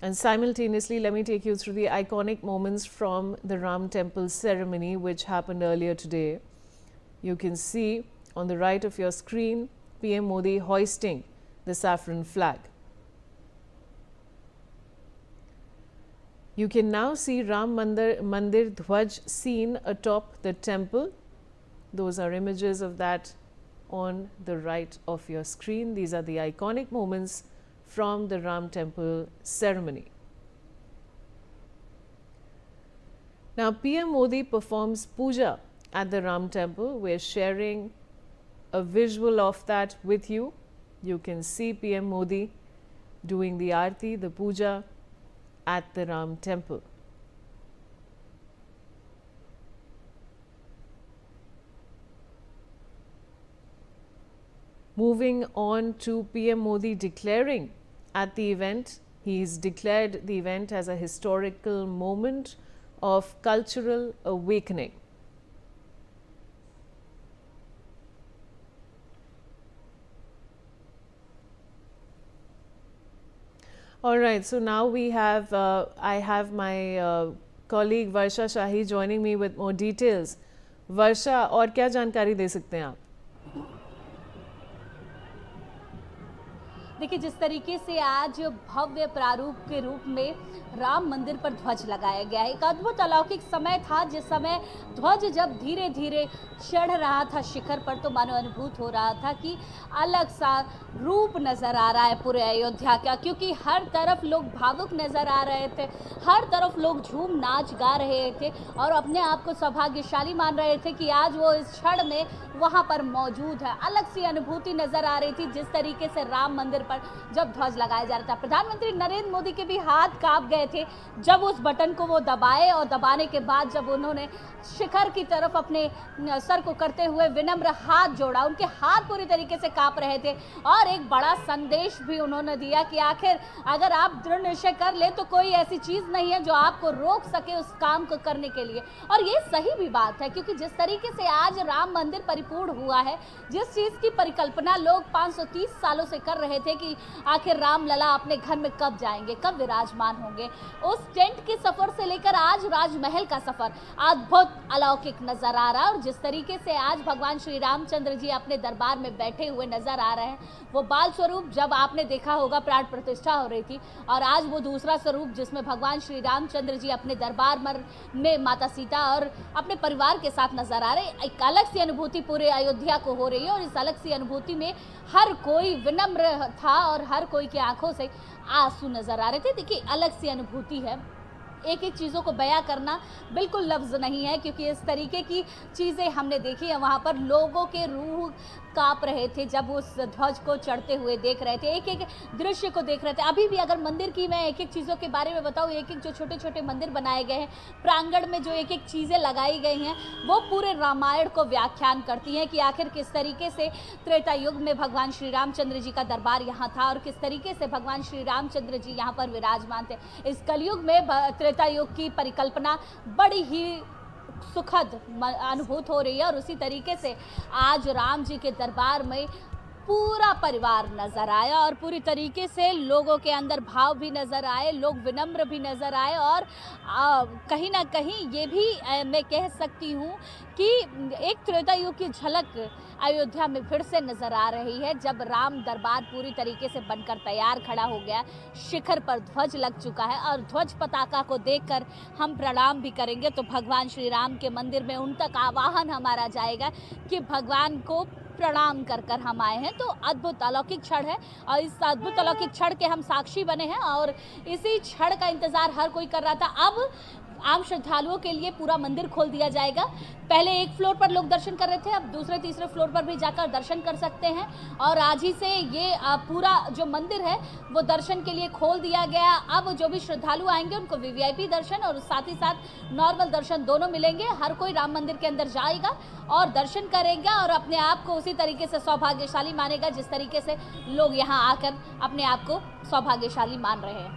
And simultaneously, let me take you through the iconic moments from the Ram Temple ceremony, which happened earlier today. You can see on the right of your screen, PM Modi hoisting the saffron flag. You can now see Ram Mandir Dhwaj seen atop the temple. Those are images of that on the right of your screen. These are the iconic moments from the Ram Temple ceremony. Now, PM Modi performs puja at the Ram Temple. We're sharing a visual of that with you. You can see PM Modi doing the aarti, the puja at the Ram Temple. Moving on to PM Modi declaring at the event, he's declared the event as a historical moment of cultural awakening. All right, so now we have, I have my colleague Varsha Shahi joining me with more details. Varsha, और क्या जानकारी दे सकते हैं आप? देखिए, जिस तरीके से आज भव्य प्रारूप के रूप में राम मंदिर पर ध्वज लगाया गया है, एक अद्भुत अलौकिक समय था जिस समय ध्वज जब धीरे धीरे चढ़ रहा था शिखर पर, तो मानो अनुभूत हो रहा था कि अलग सा रूप नज़र आ रहा है पूरे अयोध्या का, क्योंकि हर तरफ लोग भावुक नज़र आ रहे थे, हर तरफ लोग झूम नाच गा रहे थे और अपने आप को सौभाग्यशाली मान रहे थे कि आज वो इस क्षण में वहाँ पर मौजूद है। अलग सी अनुभूति नज़र आ रही थी जिस तरीके से राम मंदिर पर जब ध्वज लगाया जा रहा था। प्रधानमंत्री नरेंद्र मोदी के भी हाथ कांप गए थे जब उस बटन को वो दबाए और दबाने के बाद जब उन्होंने शिखर की तरफ अपने सर को करते हुए विनम्र हाथ जोड़ा, उनके हाथ पूरी तरीके से कांप रहे थे और एक बड़ा संदेश भी उन्होंने दिया कि आखिर अगर आप दृढ़ निश्चय कर ले तो कोई ऐसी चीज़ नहीं है जो आपको रोक सके उस काम को करने के लिए। और ये सही भी बात है, क्योंकि जिस तरीके से आज राम मंदिर परिपूर्ण हुआ है, जिस चीज़ की परिकल्पना लोग 530 सालों से कर रहे थे कि आखिर राम लला अपने घर में कब जाएंगे, कब विराजमान होंगे, उस टेंट के सफर से लेकर आज राजमहल का सफर अद्भुत अलौकिक नजर आ रहा है। और जिस तरीके से आज भगवान श्री रामचंद्र जी अपने दरबार में बैठे हुए नजर आ रहे हैं, वो बाल स्वरूप जब आपने देखा होगा प्राण प्रतिष्ठा हो रही थी, और आज वो दूसरा स्वरूप जिसमें भगवान श्री रामचंद्र जी अपने दरबार में माता सीता और अपने परिवार के साथ नजर आ रहे, एक अलग सी अनुभूति पूरे अयोध्या को हो रही है। और इस अलग सी अनुभूति में हर कोई विनम्र था और हर कोई की आंखों से आंसू नजर आ रहे थे। देखिए, अलग सी अनुभूति है, एक एक चीज़ों को बयां करना बिल्कुल लफ्ज़ नहीं है, क्योंकि इस तरीके की चीज़ें हमने देखी है। वहाँ पर लोगों के रूह कांप रहे थे जब उस ध्वज को चढ़ते हुए देख रहे थे, एक एक दृश्य को देख रहे थे। अभी भी अगर मंदिर की मैं एक एक चीज़ों के बारे में बताऊँ, एक एक जो छोटे छोटे मंदिर बनाए गए हैं, प्रांगण में जो एक एक चीज़ें लगाई गई हैं, वो पूरे रामायण को व्याख्यान करती हैं कि आखिर किस तरीके से त्रेता युग में भगवान श्री रामचंद्र जी का दरबार यहाँ था और किस तरीके से भगवान श्री रामचंद्र जी यहाँ पर विराजमान थे। इस कलयुग में त्रेता युग की परिकल्पना बड़ी ही सुखद अनुभूत हो रही है। और उसी तरीके से आज राम जी के दरबार में पूरा परिवार नजर आया और पूरी तरीके से लोगों के अंदर भाव भी नजर आए, लोग विनम्र भी नजर आए। और कहीं ना कहीं ये भी मैं कह सकती हूँ कि एक त्रेता युग की झलक अयोध्या में फिर से नजर आ रही है, जब राम दरबार पूरी तरीके से बनकर तैयार खड़ा हो गया, शिखर पर ध्वज लग चुका है और ध्वज पताका को देखकर हम प्रणाम भी करेंगे तो भगवान श्री राम के मंदिर में उन तक आवाहन हमारा जाएगा कि भगवान को प्रणाम कर कर हम आए हैं। तो अद्भुत अलौकिक क्षण है और इस अद्भुत अलौकिक क्षण के हम साक्षी बने हैं और इसी क्षण का इंतजार हर कोई कर रहा था। अब आम श्रद्धालुओं के लिए पूरा मंदिर खोल दिया जाएगा। पहले एक फ्लोर पर लोग दर्शन कर रहे थे, अब दूसरे तीसरे फ्लोर पर भी जाकर दर्शन कर सकते हैं। और आज ही से ये पूरा जो मंदिर है वो दर्शन के लिए खोल दिया गया। अब जो भी श्रद्धालु आएंगे उनको वीवीआईपी दर्शन और साथ ही साथ नॉर्मल दर्शन दोनों मिलेंगे। हर कोई राम मंदिर के अंदर जाएगा और दर्शन करेगा और अपने आप को उसी तरीके से सौभाग्यशाली मानेगा जिस तरीके से लोग यहाँ आकर अपने आप को सौभाग्यशाली मान रहे हैं।